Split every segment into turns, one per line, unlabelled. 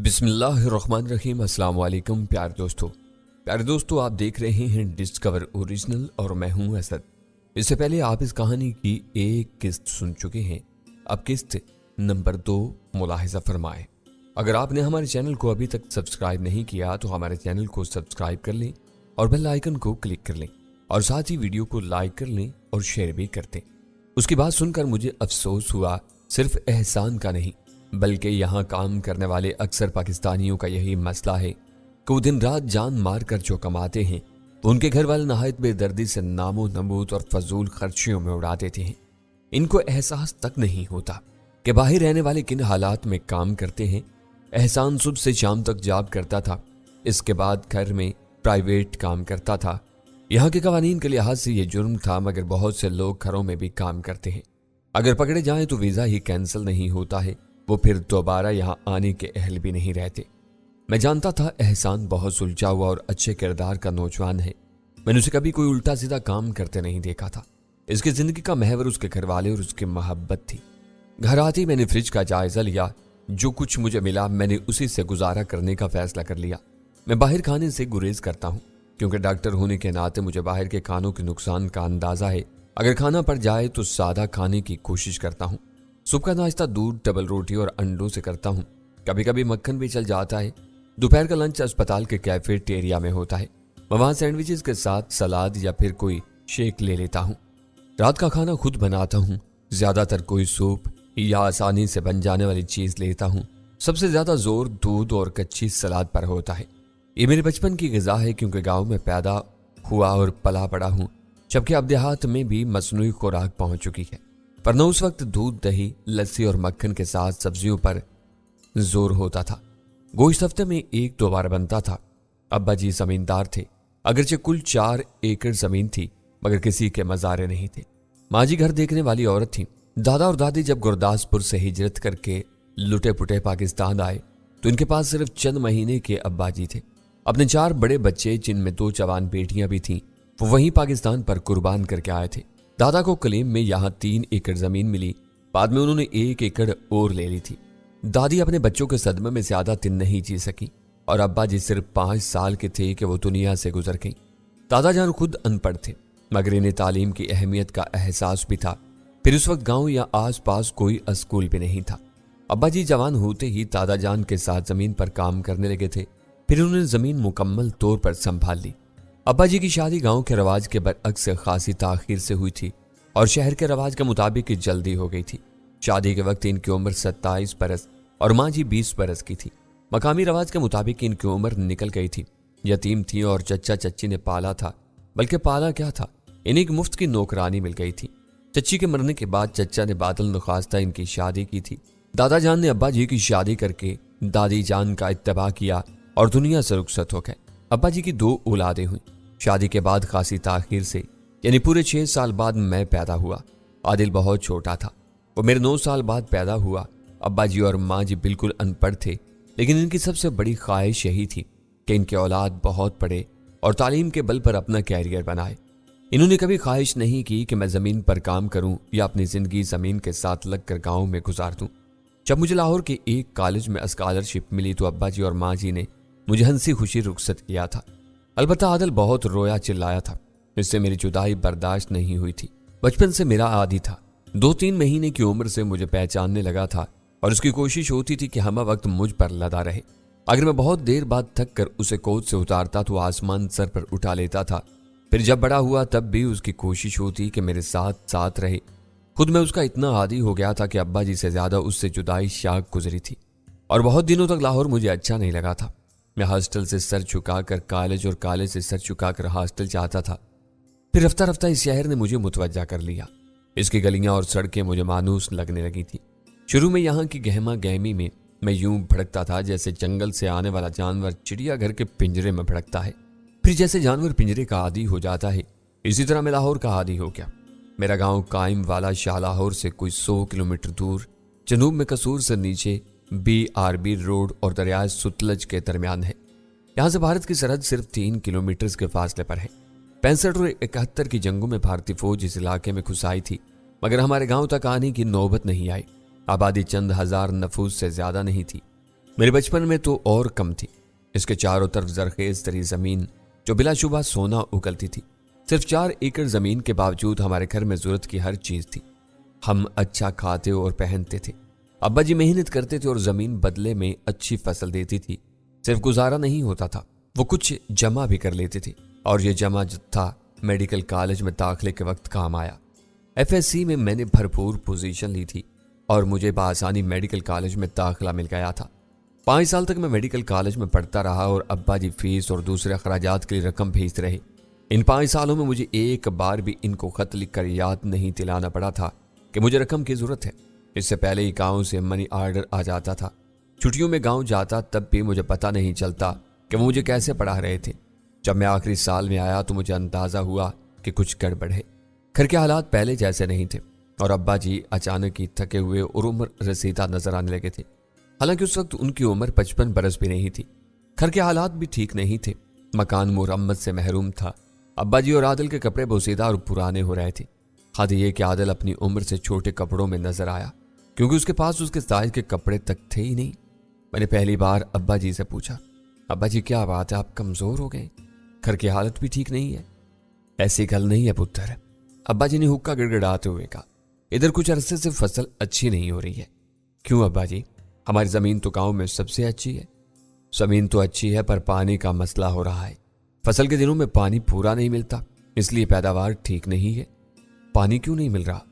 बिस्मिल्लाहिर्रहमानिर्रहीम। अस्सलाम वालेकुम प्यारे दोस्तों, आप देख रहे हैं डिस्कवर ओरिजिनल और मैं हूं असद। इससे पहले आप इस कहानी की एक किस्त सुन चुके हैं। अब किस्त नंबर 2 मुलाहिजा फरमाएं। अगर आपने हमारे चैनल को अभी तक सब्सक्राइब नहीं किया तो हमारे चैनल को सब्सक्राइब कर लें और बेल आइकन को क्लिक कर लें और साथ ही वीडियो को लाइक कर लें और शेयर भी कर दें। उसकी बात सुनकर मुझे अफसोस हुआ, सिर्फ एहसान का नहीं बल्कि यहाँ काम करने वाले अक्सर पाकिस्तानियों का यही मसला है कि वो दिन रात जान मार कर जो कमाते हैं वो उनके घर वाले नहायत बेदर्दी से नामो नमूद और फजूल खर्चियों में उड़ा देते हैं। इनको एहसास तक नहीं होता कि बाहर रहने वाले किन हालात में काम करते हैं। एहसान सुबह से शाम तक जॉब करता था, इसके बाद घर में प्राइवेट काम करता था। यहाँ के कवानीन के लिहाज से ये जुर्म था, मगर बहुत से लोग घरों में भी काम करते हैं। अगर पकड़े जाएं तो वीज़ा ही कैंसिल नहीं होता है, वो फिर दोबारा यहाँ आने के अहल भी नहीं रहते। मैं जानता था एहसान बहुत सुलझा हुआ और अच्छे किरदार का नौजवान है। मैंने उसे कभी कोई उल्टा सीधा काम करते नहीं देखा था। इसकी जिंदगी का महवर उसके घर वाले और उसकी मोहब्बत थी। घर आते ही मैंने फ्रिज का जायजा लिया। जो कुछ मुझे मिला मैंने उसी से गुजारा करने का फैसला कर लिया। मैं बाहर खाने से गुरेज करता हूँ क्योंकि डॉक्टर होने के नाते मुझे बाहर के खानों के नुकसान का अंदाजा है। अगर खाना पड़ जाए तो सादा खाने की कोशिश करता हूँ। सुबह का नाश्ता दूध, डबल रोटी और अंडों से करता हूँ। कभी कभी मक्खन भी चल जाता है। दोपहर का लंच अस्पताल के कैफेटेरिया में होता है। मैं वहाँ सैंडविचेस के साथ सलाद या फिर कोई शेक ले लेता हूँ। रात का खाना खुद बनाता हूँ। ज्यादातर कोई सूप या आसानी से बन जाने वाली चीज लेता हूँ। सबसे ज्यादा जोर दूध और कच्ची सलाद पर होता है। ये मेरे बचपन की ग़िज़ा है क्योंकि गाँव में पैदा हुआ और पला पड़ा हूँ, जबकि अब देहात में भी मसनूई खुराक पहुँच चुकी है। पर न उस वक्त दूध, दही, लस्सी और मक्खन के साथ सब्जियों पर जोर होता था। गोश्त हफ्ते में 1-2 बार बनता था। अब्बा जी जमींदार थे, अगरचे कुल 4 एकड़ जमीन थी, मगर किसी के मजारे नहीं थे। माँ जी घर देखने वाली औरत थी। दादा और दादी जब गुरदासपुर से हिजरत करके लुटे पुटे पाकिस्तान आए तो इनके पास सिर्फ चंद महीने के अब्बा जी थे। अपने 4 बड़े बच्चे, जिनमें 2 जवान बेटियां भी थीं, वो वहीं पाकिस्तान पर कुर्बान करके आए थे। दादा को कलीम में यहाँ 3 एकड़ जमीन मिली। बाद में उन्होंने 1 एकड़ और ले ली थी। दादी अपने बच्चों के सदमे में ज्यादा दिन नहीं जी सकी और अब्बा जी सिर्फ 5 साल के थे कि वो दुनिया से गुजर गई। दादा जान खुद अनपढ़ थे, मगर इन्हें तालीम की अहमियत का एहसास भी था। फिर उस वक्त गांव या आस पास कोई स्कूल भी नहीं था। अब्बा जी जवान होते ही दादा जान के साथ जमीन पर काम करने लगे थे। फिर उन्होंने जमीन मुकम्मल तौर पर संभाल ली। अब्बा जी की शादी गांव के रवाज के बरअक्स खासी ताखीर से हुई थी और शहर के रवाज के मुताबिक जल्दी हो गई थी। शादी के वक्त इनकी उम्र 27 बरस और माँ जी 20 बरस की थी। मकामी रवाज के मुताबिक इनकी उम्र निकल गई थी। यतीम थी और चच्चा चच्ची ने पाला था, बल्कि पाला क्या था, इन्हें एक मुफ्त की नौकरानी मिल गई थी। चच्ची के मरने के बाद चच्चा ने बादल नखास्ता इनकी शादी की थी। दादा जान ने अब्बा जी की शादी करके दादी जान का इत्तबा किया और दुनिया से रुखसत हो गए। अब्बा जी की 2 औलादें हुई। शादी के बाद खासी ताखीर से, यानी पूरे 6 साल बाद मैं पैदा हुआ। आदिल बहुत छोटा था, वो मेरे 9 साल बाद पैदा हुआ। अब्बा जी और माँ जी बिल्कुल अनपढ़ थे, लेकिन इनकी सबसे बड़ी ख्वाहिश यही थी कि इनके औलाद बहुत पढ़े और तालीम के बल पर अपना कैरियर बनाए। इन्होंने कभी ख्वाहिश नहीं की कि मैं ज़मीन पर काम करूं या अपनी ज़िंदगी ज़मीन के साथ लगकर गाँव में गुजार दूं। जब मुझे लाहौर के एक कॉलेज में स्कॉलरशिप मिली तो अब्बा जी और माँ जी ने मुझे हंसी खुशी रुखसत किया था। अलबत्ता आदिल बहुत रोया चिल्लाया था, इससे मेरी जुदाई बर्दाश्त नहीं हुई थी। बचपन से मेरा आदी था। 2-3 महीने की उम्र से मुझे पहचानने लगा था और उसकी कोशिश होती थी कि हम वक्त मुझ पर लदा रहे। अगर मैं बहुत देर बाद थक कर उसे कोच से उतारता तो आसमान सर पर उठा लेता था। फिर जब बड़ा हुआ तब भी उसकी कोशिश होती कि मेरे साथ साथ रहे। खुद मैं उसका इतना आदी हो गया था कि अब्बा जी से ज्यादा उससे जुदाई शाक गुजरी थी और बहुत दिनों तक लाहौर मुझे अच्छा नहीं लगा था। मैं हॉस्टल से सर झुकाकर कॉलेज और कॉलेज से सर झुकाकर हॉस्टल चाहता था। फिर रफ्ता रफ्ता इस शहर ने मुझे मुतवज्जा कर लिया। इसकी गलियां और सड़कें मुझे मानूस लगने लगी थी। शुरू में यहाँ की गहमा गहमी में मैं यूं भड़कता था जैसे जंगल से आने वाला जानवर चिड़ियाघर के पिंजरे में भड़कता है। फिर जैसे जानवर पिंजरे का आदी हो जाता है, इसी तरह मैं लाहौर का आदी हो गया। मेरा गाँव कायम वाला शाह लाहौर से कोई 100 किलोमीटर दूर जनूब में कसूर से नीचे BRB रोड और दरियाए सुतलज के दरमियान है। यहाँ से भारत की सरहद सिर्फ 3 किलोमीटर के फासले पर है। 65 और 71 की जंगों में भारतीय फौज इस इलाके में घुस आई थी, मगर हमारे गांव तक आने की नौबत नहीं आई। आबादी चंद हजार नफूस से ज्यादा नहीं थी। मेरे बचपन में तो और कम थी। इसके चारों तरफ जरखेज तरी जमीन जो बिला शुबा सोना उगलती थी। सिर्फ 4 एकड़ जमीन के बावजूद हमारे घर में जरूरत की हर चीज थी। हम अच्छा खाते और पहनते थे। अब्बा जी मेहनत करते थे और जमीन बदले में अच्छी फसल देती थी। सिर्फ गुजारा नहीं होता था, वो कुछ जमा भी कर लेते थे और ये जमा था मेडिकल कॉलेज में दाखिले के वक्त काम आया। FSC में मैंने भरपूर पोजीशन ली थी और मुझे बआसानी मेडिकल कॉलेज में दाखिला मिल गया था। 5 साल तक मैं मेडिकल कॉलेज में पढ़ता रहा और अब्बा जी फीस और दूसरे अखराजात के लिए रकम भेजते रहे। इन 5 सालों में मुझे एक बार भी इनको खत लिखकर याद नहीं दिलाना पड़ा था कि मुझे रकम की जरूरत है। इससे पहले ही गाँव से मनी ऑर्डर आ जाता था। छुट्टियों में गाँव जाता तब भी मुझे पता नहीं चलता कि वो मुझे कैसे पढ़ा रहे थे। जब मैं आखिरी साल में आया तो मुझे अंदाजा हुआ कि कुछ गड़बड़ है। घर के हालात पहले जैसे नहीं थे और अब्बा जी अचानक ही थके हुए और उम्र रसीदा नजर आने लगे थे। हालांकि उस वक्त उनकी उम्र 55 बरस भी नहीं थी। घर के हालात भी ठीक नहीं थे। मकान मुरम्मत से महरूम था। अब्बा जी और आदिल के कपड़े बोसीदा और पुराने हो रहे थे। हद ये कि आदिल अपनी उम्र से छोटे कपड़ों में नजर आया क्योंकि उसके पास उसके साइज के कपड़े तक थे ही नहीं। मैंने पहली बार अब्बा जी से पूछा, अब्बा जी क्या बात है, आप कमजोर हो गए? घर की हालत भी ठीक नहीं है। ऐसी गल नहीं है पुत्र, अब्बा जी ने हुक्का गिड़गिड़ाते हुए कहा। इधर कुछ अरसे से फसल अच्छी नहीं हो रही है। क्यों अब्बा जी? हमारी जमीन तो गांव में सबसे अच्छी है। जमीन तो अच्छी है पर पानी का मसला हो रहा है। फसल के दिनों में पानी पूरा नहीं मिलता, इसलिए पैदावार ठीक नहीं है। पानी क्यों नहीं मिल रहा?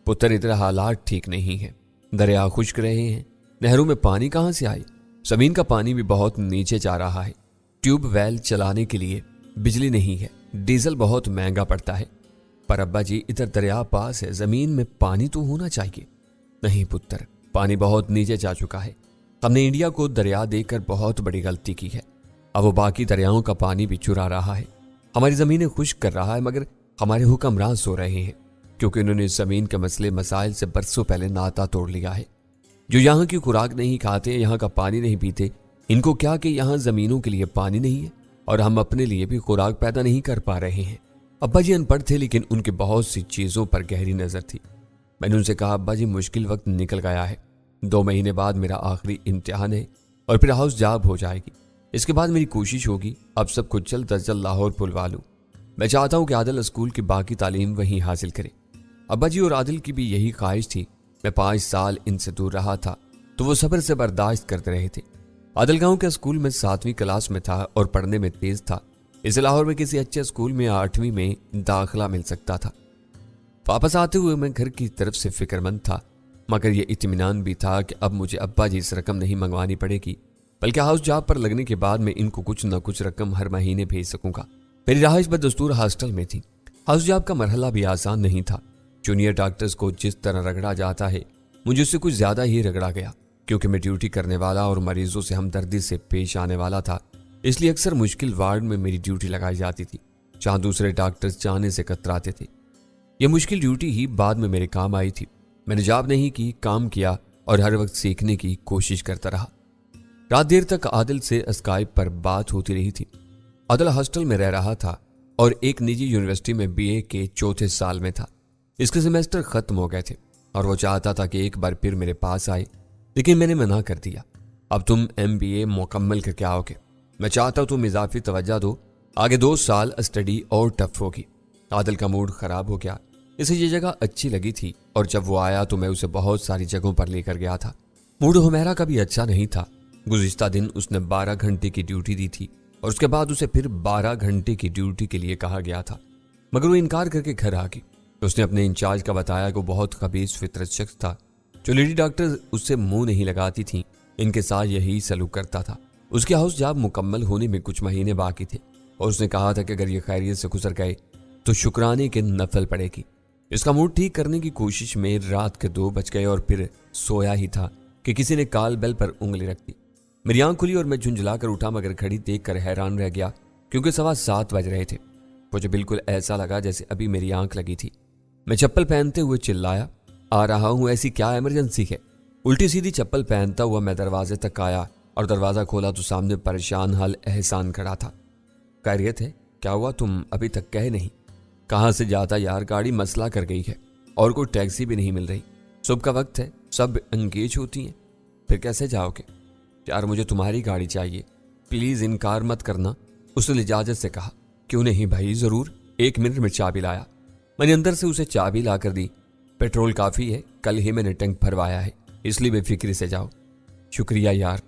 पुत्र इधर हालात ठीक नहीं है। दरिया खुश्क रहे हैं, नहरों में पानी कहां से आए? जमीन का पानी भी बहुत नीचे जा रहा है। ट्यूबवेल चलाने के लिए बिजली नहीं है, डीजल बहुत महंगा पड़ता है। पर अब्बा जी इधर दरिया पास है, जमीन में पानी तो होना चाहिए। नहीं पुत्र, पानी बहुत नीचे जा चुका है। हमने इंडिया को दरिया देकर बहुत बड़ी गलती की है। अब वो बाकी दरियाओं का पानी भी चुरा रहा है। हमारी जमीनें खुश्क कर रहा है, मगर हमारे हुक्मरान सो रहे हैं क्योंकि उन्होंने जमीन के मसले मसाइल से बरसों पहले नाता तोड़ लिया है। जो यहाँ की खुराक नहीं खाते, यहाँ का पानी नहीं पीते, इनको क्या कि यहाँ जमीनों के लिए पानी नहीं है और हम अपने लिए भी खुराक पैदा नहीं कर पा रहे हैं। अब्बा जी अनपढ़ थे लेकिन उनकी बहुत सी चीजों पर गहरी नजर थी। मैंने उनसे कहा, अब्बा जी मुश्किल वक्त निकल गया है। 2 महीने बाद मेरा आखिरी इम्तिहान है और फिर हाउस जॉब हो जाएगी। इसके बाद मेरी कोशिश होगी अब सब कुछ जल्द अज जल्द लाहौर पुलवा लूं। मैं चाहता हूं कि आदिल स्कूल की बाकी तालीम वहीं हासिल करे। अब्बा जी और आदिल की भी यही ख्वाहिश थी। मैं 5 साल इनसे दूर रहा था तो वो सब्र से बर्दाश्त करते रहे थे। आदिल गांव के स्कूल में 7वीं क्लास में था और पढ़ने में तेज था। इसे लाहौर में किसी अच्छे स्कूल में 8वीं में दाखिला मिल सकता था। वापस आते हुए मैं घर की तरफ से फिक्रमंद था, मगर यह इत्मीनान भी था कि अब मुझे अब्बा जी से रकम नहीं मंगवानी पड़ेगी, बल्कि हाउस जॉब पर लगने के बाद मैं इनको कुछ न कुछ रकम हर महीने भेज सकूंगा। मेरी रहाइश बदस्तूर हॉस्टल में थी। हाउस जॉब का मरहला भी आसान नहीं था। जूनियर डॉक्टर्स को जिस तरह रगड़ा जाता है, मुझे उससे कुछ ज्यादा ही रगड़ा गया क्योंकि मैं ड्यूटी करने वाला और मरीजों से हमदर्दी से पेश आने वाला था। इसलिए अक्सर मुश्किल वार्ड में मेरी ड्यूटी लगाई जाती थी जहां दूसरे डॉक्टर्स जाने से कतराते थे। यह मुश्किल ड्यूटी ही बाद में मेरे काम आई थी। मैंने जॉब नहीं की, काम किया और हर वक्त सीखने की कोशिश करता रहा। रात देर तक आदिल से स्काइप पर बात होती रही थी। आदिल हॉस्टल में रह रहा था और एक निजी यूनिवर्सिटी में BA के 4थे साल में था। इसके सेमेस्टर खत्म हो गए थे और वो चाहता था कि एक बार फिर मेरे पास आए, लेकिन मैंने मना कर दिया। अब तुम MBA मुकम्मल करके आओगे, मैं चाहता हूं तुम इजाफी तवज्जो दो, आगे 2 साल स्टडी और टफ होगी। आदिल का मूड खराब हो गया। इसे ये जगह अच्छी लगी थी और जब वो आया तो मैं उसे बहुत सारी जगहों पर लेकर गया था। मूड हुमैरा का भी अच्छा नहीं था। गुज़िश्ता दिन उसने 12 घंटे की ड्यूटी दी थी और उसके बाद उसे फिर 12 घंटे की ड्यूटी के लिए कहा गया था, मगर वो इनकार करके घर आ गई। उसने अपने इंचार्ज का बताया कि वो बहुत खबीस फितरत शख्स था। जो लेडी डॉक्टर उससे मुंह नहीं लगाती थी, इनके साथ यही सलूक करता था। उसके हाउस जॉब मुकम्मल होने में कुछ महीने बाकी थे और उसने कहा था कि अगर ये खैरियत से गुजर गए तो शुक्राने के नफल पड़ेगी। इसका मूड ठीक करने की कोशिश में रात के 2 बज गए और फिर सोया ही था कि किसी ने कॉल बेल पर उंगली रख दी। मेरी आंख खुली और मैं झुंझला कर उठा, मगर घड़ी देखकर हैरान रह गया क्योंकि 7:15 बज रहे थे। मुझे बिल्कुल ऐसा लगा जैसे अभी मेरी आंख लगी थी। मैं चप्पल पहनते हुए चिल्लाया, आ रहा हूं, ऐसी क्या इमरजेंसी है? उल्टी सीधी चप्पल पहनता हुआ मैं दरवाजे तक आया और दरवाजा खोला तो सामने परेशान हाल एहसान खड़ा था। खैरियत है? क्या हुआ? तुम अभी तक कहे नहीं। कहां से जाता यार, गाड़ी मसला कर गई है और कोई टैक्सी भी नहीं मिल रही। सुबह का वक्त है, सब एंगेज होती हैं, फिर कैसे जाओगे? यार मुझे तुम्हारी गाड़ी चाहिए, प्लीज इनकार मत करना, उसने लिजाजत से कहा। क्यों नहीं भाई, जरूर, 1 मिनट में चाबी लाया। मैंने अंदर से उसे चाबी ला कर दी। पेट्रोल काफी है, कल ही मैंने टैंक भरवाया है, इसलिए बेफिक्री से जाओ। शुक्रिया यार।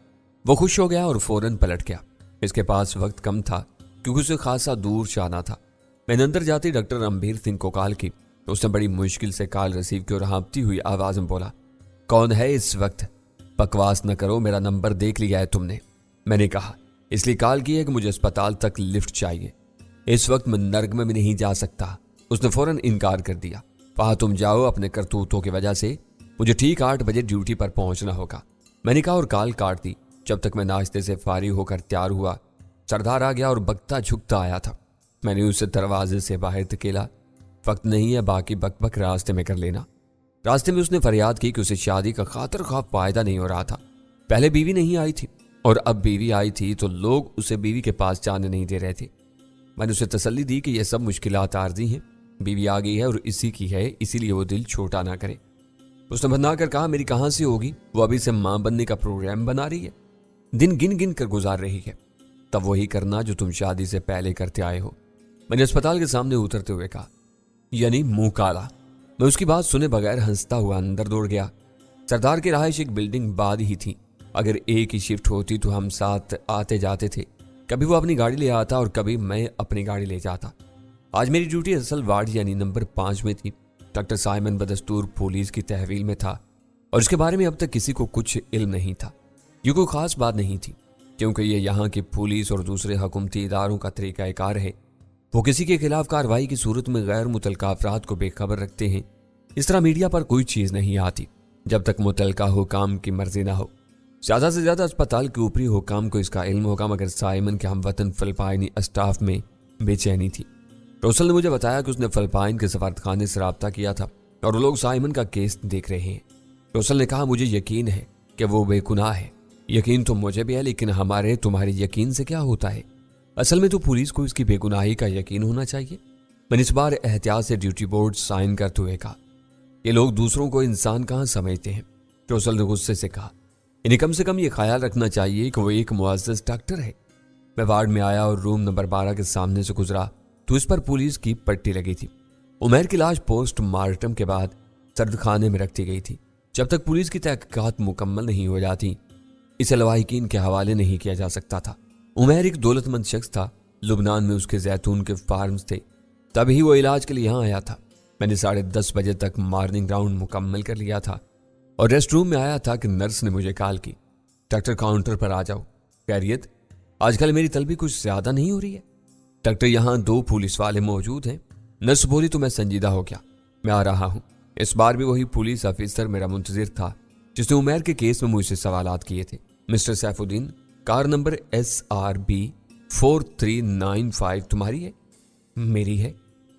वो खुश हो गया और फौरन पलट गया। इसके पास वक्त कम था क्योंकि उसे खासा दूर जाना था। मैंने अंदर जाते डॉक्टर रणबीर सिंह को कॉल की। उसने बड़ी मुश्किल से कॉल रिसीव की और हाँफती हुई आवाज में बोला, कौन है इस वक्त? बकवास न करो, मेरा नंबर देख लिया है तुमने। मैंने कहा, इसलिए कॉल की है कि मुझे अस्पताल तक लिफ्ट चाहिए, इस वक्त मैं नर्क में भी नहीं जा सकता। उसने फौरन इनकार कर दिया। वहां तुम जाओ, अपने करतूतों की वजह से मुझे ठीक 8 बजे ड्यूटी पर पहुंचना होगा। मैंने कहा और कॉल काट दी। जब तक मैं नाश्ते से फारिग होकर तैयार हुआ, सरदार आ गया और बकता झुकता आया था। मैंने उसे दरवाजे से बाहर धकेला। वक्त नहीं है, बाकी बकबक रास्ते में कर लेना। रास्ते में उसने फरियाद की कि उसे शादी का खातर खा फायदा नहीं हो रहा था। पहले बीवी नहीं आई थी और अब बीवी आई थी तो लोग उसे बीवी के पास जाने नहीं दे रहे थे। मैंने उसे तसल्ली दी कि यह सब मुश्किलात आर्जी हैं, बीवी आ गई है और इसी की है, इसीलिए वो दिल छोटा ना करे। उसने बना कर कहा, मेरी कहां से होगी, वो अभी से मां बनने का प्रोग्राम बना रही है, दिन गिन गिन कर गुजार रही है। तब वही करना जो तुम शादी से पहले करते आए हो। मैंने अस्पताल के सामने उतरते हुए कहा, यानी मुंह काला। मैं उसकी बात सुने बगैर हंसता हुआ अंदर दौड़ गया। सरदार की रहायश एक बिल्डिंग बाद ही थी। अगर एक ही शिफ्ट होती तो हम साथ आते जाते थे। कभी वो अपनी गाड़ी ले आता और कभी मैं अपनी गाड़ी ले जाता। आज मेरी ड्यूटी असल वार्ड यानी नंबर 5 में थी। डॉक्टर साइमन बदस्तूर पुलिस की तहवील में था और इसके बारे में अब तक किसी को कुछ इल्म नहीं था। ये कोई खास बात नहीं थी क्योंकि ये यहाँ की पुलिस और दूसरे हुकूमती इदारों का तरीकाकार है। वो किसी के खिलाफ कार्रवाई की सूरत में गैर मुतलका अफराद को बेखबर रखते हैं। इस तरह मीडिया पर कोई चीज नहीं आती जब तक मुतलका हुकाम की मर्जी ना हो। ज्यादा से ज्यादा अस्पताल के ऊपरी हुकाम को इसका इल्म होगा, मगर साइमन के हमवतन फिलिपाइनी स्टाफ में बेचैनी थी। रोसल ने मुझे बताया कि उसने फिलिपाइन के सफारतखाने से राब्ता किया था और वो लोग साइमन का केस देख रहे हैं। रोसल ने कहा, मुझे यकीन है कि वो बेगुनाह है। यकीन तो मुझे भी है, लेकिन हमारे तुम्हारे यकीन से क्या होता है? असल में तो पुलिस को इसकी बेगुनाही का यकीन होना चाहिए। मैंने इस बार एहतियात से ड्यूटी बोर्ड साइन करते हुए कहा, ये लोग दूसरों को इंसान कहाँ समझते हैं? रोसल ने गुस्से से कहा, इन्हें कम से कम ये ख्याल रखना चाहिए कि वो एक मुअज़्ज़ज़ डॉक्टर है। मैं वार्ड में आया और रूम नंबर 12 के सामने से गुजरा तो इस पर पुलिस की पट्टी लगी थी। उमैर की लाश पोस्टमार्टम के बाद सर्दखाने में रख दी गई थी। जब तक पुलिस की तहकीकात मुकम्मल नहीं हो जाती, इसे लवाहिकीन के हवाले नहीं किया जा सकता था। उमैर एक दौलतमंद शख्स था। लुबनान में उसके जैतून के फार्म्स थे, तभी वो इलाज के लिए यहाँ आया था। मैंने 10:30 बजे तक मॉर्निंग राउंड मुकम्मल कर लिया था और रेस्ट रूम में आया था कि नर्स ने मुझे कॉल की, डॉक्टर काउंटर पर आ जाओ। खैरियत, आजकल मेरी तलबी कुछ ज्यादा नहीं हो रही है? डॉक्टर, यहाँ 2 पुलिस वाले मौजूद हैं। नर्स बोली तो मैं संजीदा हो गया। मैं आ रहा हूँ। इस बार भी वही पुलिस ऑफिसर मेरा मुंतजिर था जिसने उमैर के केस में मुझसे सवालात किए थे। Mister Saifuddin, car number SRB 4395 तुम्हारी है? मेरी है।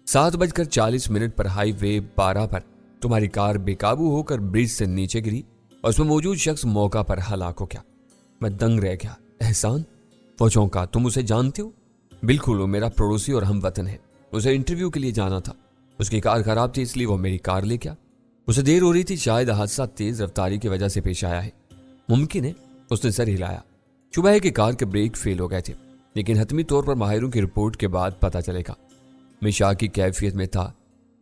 7:40 पर हाईवे 12 पर तुम्हारी कार बेकाबू होकर ब्रिज से नीचे गिरी और उसमें मौजूद शख्स मौका पर हलाक हो गया। मैं दंग रह गया। एहसान? वो चौंका। तुम उसे जानते हो? बिल्कुल, वो मेरा पड़ोसी और हमवतन है। उसे इंटरव्यू के लिए जाना था। उसकी कार खराब थी इसलिए वो मेरी कार ले गया। उसे देर हो रही थी, शायद हादसा तेज रफ्तारी की वजह से पेश आया है। मुमकिन है। उसने सर हिलाया। शुबह है कि कार के ब्रेक फेल हो गए थे, लेकिन हतमी तौर पर माहिरों की रिपोर्ट के बाद पता चलेगा। मैं शाह की कैफियत में था।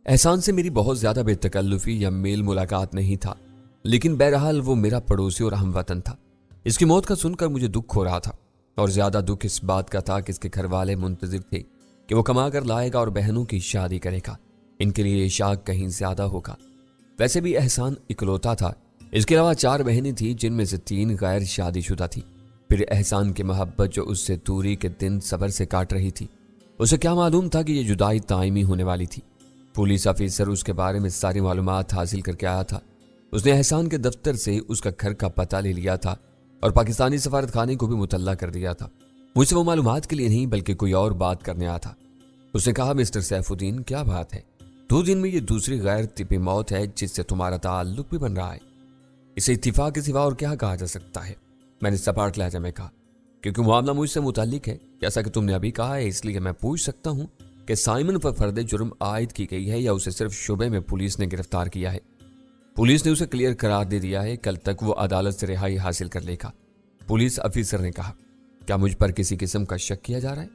एहसान से मेरी बहुत ज्यादा बेतकल्लुफी या मेल मुलाकात नहीं था, लेकिन बहरहाल वो मेरा पड़ोसी और हमवतन था। इसकी मौत का सुनकर मुझे दुख हो रहा था और ज्यादा दुख इस बात का था कि इसके घर वाले मुंतजिर थे कि वो कमा कर लाएगा और बहनों की शादी करेगा। इनके लिए ये शाख कहीं ज्यादा होगा। वैसे भी एहसान इकलौता था। इसके अलावा 4 बहनें थी जिनमें से 3 गैर शादीशुदा थी। फिर एहसान की मोहब्बत जो उससे दूरी के दिन सब्र से काट रही थी। उसे क्या मालूम था कि ये जुदाई दायमी होने वाली थी। पुलिस ऑफिसर उसके बारे में सारी मालूमात हासिल करके आया था। उसने एहसान के दफ्तर से उसका घर का पता ले लिया था और पाकिस्तानी सफारतखाने को भी मुतल्ला कर दिया था। मुझसे वो मालूमात के लिए नहीं बल्कि कोई और बात करने आया था। उसने कहा, मिस्टर सैफुद्दीन, क्या बात है? 2 दिन में ये दूसरी गैर तिबी मौत है जिससे तुम्हारा ताल्लुक भी बन रहा है। इसे इत्तिफाक के सिवा और क्या कहा जा सकता है? मैंने सपाट लहजा में कहा, क्योंकि मामला मुझसे मुताल्लिक है। जैसा कि तुमने अभी कहा है, इसलिए मैं पूछ सकता हूँ कि साइमन पर फर्द जुर्म आयद की गई है या उसे सिर्फ शुबे में पुलिस ने गिरफ्तार किया है? पुलिस ने उसे क्लियर करार दे दिया है, कल तक वो अदालत से रिहाई हासिल कर लेगा। पुलिस अफसर ने कहा। क्या मुझ पर किसी किस्म का शक किया जा रहा है?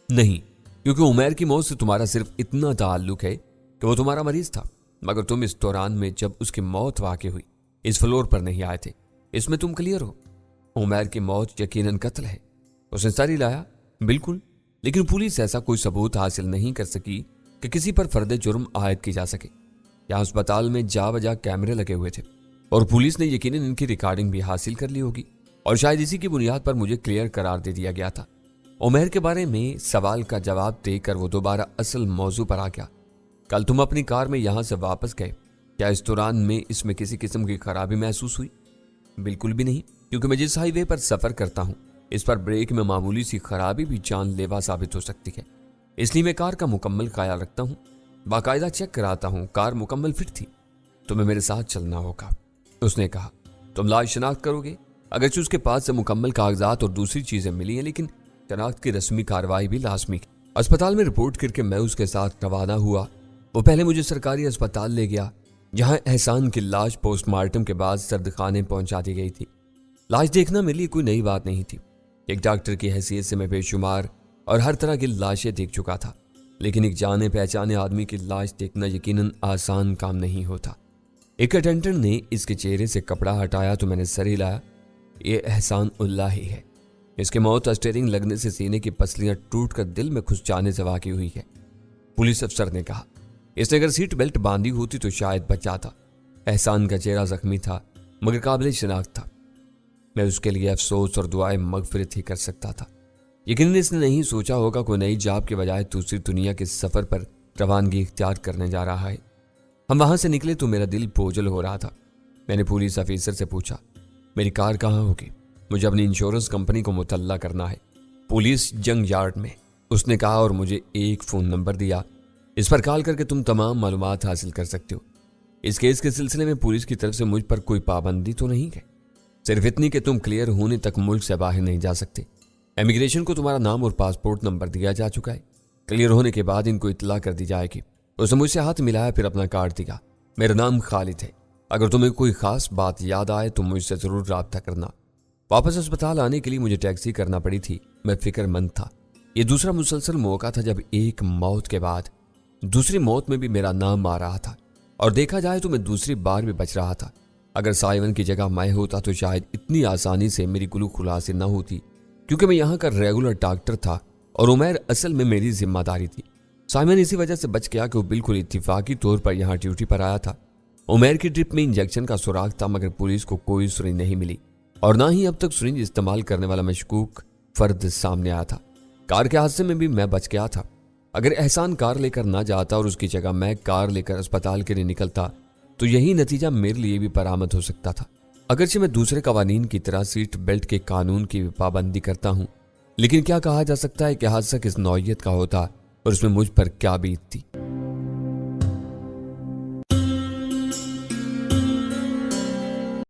नहीं, क्योंकि उमैर की मौत से तुम्हारा सिर्फ इतना ताल्लुक है कि वो तुम्हारा मरीज था, मगर तुम इस दौरान में जब उसकी मौत वाक़ई हुई इस फ्लोर पर नहीं आए थे। इसमें तुम क्लियर हो। उमैर की मौत यकीनन कत्ल है। उसने सर हिलाया। बिल्कुल, लेकिन पुलिस ऐसा कोई सबूत हासिल नहीं कर सकी कि किसी पर फर्द जुर्म आयद की जा सके। यहाँ अस्पताल में जा बजा कैमरे लगे हुए थे और पुलिस ने यकीनन इनकी रिकॉर्डिंग भी हासिल कर ली होगी और शायद इसी की बुनियाद पर मुझे क्लियर करार दे दिया गया था। उमैर के बारे में सवाल का जवाब देकर वो दोबारा असल मौजू पर आ गया। कल तुम अपनी कार में यहां से वापस गए, क्या इस दौरान में इसमें किसी किस्म की खराबी महसूस हुई? बिल्कुल भी नहीं, क्योंकि मैं जिस हाईवे पर सफर करता हूं इस पर ब्रेक में मामूली सी खराबी भी जानलेवा साबित हो सकती है। इसलिए मैं कार का मुकम्मल ख्याल रखता हूं, बाकायदा चेक कराता हूं। कार मुकम्मल फिट थी। तुम्हें मेरे साथ चलना होगा, उसने कहा। तुम लाश शनाख्त करोगे? अगरचे उसके पास से मुकम्मल कागजात और दूसरी चीजें मिली हैं, लेकिन शनाख्त की रस्मी कार्रवाई भी लाजमी की। अस्पताल में रिपोर्ट करके मैं उसके साथ रवाना हुआ। वो पहले मुझे सरकारी अस्पताल ले गया, जहां एहसान की लाश पोस्टमार्टम के बाद सर्दखाने पहुंचा दी गई थी। लाश देखना मेरे लिए कोई नई बात नहीं थी। एक डॉक्टर की हैसियत से मैं बेशुमार और हर तरह की लाशें देख चुका था, लेकिन एक जाने पहचाने आदमी की लाश देखना यकीनन आसान काम नहीं होता। एक अटेंडेंट ने इसके चेहरे से कपड़ा हटाया तो मैंने सर हिलाया। ये एहसान उल्लाह ही है। इसकी मौत स्टीयरिंग लगने से सीने की पसलियां टूटकर दिल में घुस जाने से वाक़ई हुई है, पुलिस अफसर ने कहा। इसने अगर सीट बेल्ट बांधी होती तो शायद बच जाता। एहसान का चेहरा जख्मी था मगर काबिल शिनाख्त था। मैं उसके लिए अफसोस और दुआएं मगफिरत ही कर सकता था। यकीनन इसने नहीं सोचा होगा कोई नई जॉब के बजाय दूसरी दुनिया के सफर पर रवानगी इख्तियार करने जा रहा है। हम वहां से निकले तो मेरा दिल बोझल हो रहा था। मैंने पुलिस अफसर से पूछा, मेरी कार कहाँ होगी? मुझे अपनी इंश्योरेंस कंपनी को मुतल्ला करना है, पुलिस जंग यार्ड में, उसने कहा और मुझे एक फ़ोन नंबर दिया। इस पर कॉल करके तुम तमाम मालूमात हासिल कर सकते हो। इस केस के सिलसिले में पुलिस की तरफ से मुझ पर कोई पाबंदी तो नहीं है, सिर्फ इतनी कि तुम क्लियर होने तक मुल्क से बाहर नहीं जा सकते। इमिग्रेशन को तुम्हारा नाम और पासपोर्ट नंबर दिया जा चुका है। क्लियर होने के बाद इनको इत्तला कर दी जाएगी। उसने मुझसे हाथ मिलाया, फिर अपना कार्ड दिया। मेरा नाम खालिद है। अगर तुम्हें कोई खास बात याद आए तो मुझसे जरूर राब्ता करना। वापस अस्पताल आने के लिए मुझे टैक्सी करना पड़ी थी। मैं फिक्रमंद था। यह दूसरा मुसलसल मौका था जब एक मौत के बाद दूसरी मौत में भी मेरा नाम आ रहा था, और देखा जाए तो मैं दूसरी बार भी बच रहा था। अगर साइमन की जगह मैं होता तो शायद इतनी आसानी से मेरी गुलू खुलासी न होती, क्योंकि मैं यहाँ का रेगुलर डॉक्टर था और उमैर असल में मेरी जिम्मेदारी थी। साइमन इसी वजह से बच गया कि वो बिल्कुल इत्तिफाकी तौर पर यहाँ ड्यूटी पर आया था। उमैर की ड्रिप में इंजेक्शन का सुराग था, मगर पुलिस को कोई सुरिंज नहीं मिली और ना ही अब तक सुरिंज इस्तेमाल करने वाला मशकूक फर्द सामने आया था। कार के हादसे में भी मैं बच गया था। अगर एहसान कार लेकर ना जाता और उसकी जगह मैं कार लेकर अस्पताल के लिए निकलता तो यही नतीजा मेरे लिए भी बरामद हो सकता था। अगरचे मैं दूसरे कवानीन की तरह सीट बेल्ट के कानून की पाबंदी करता हूँ, लेकिन क्या कहा जा सकता है कि हादसा किस नौइयत का होता और उसमें मुझ पर क्या बीतती।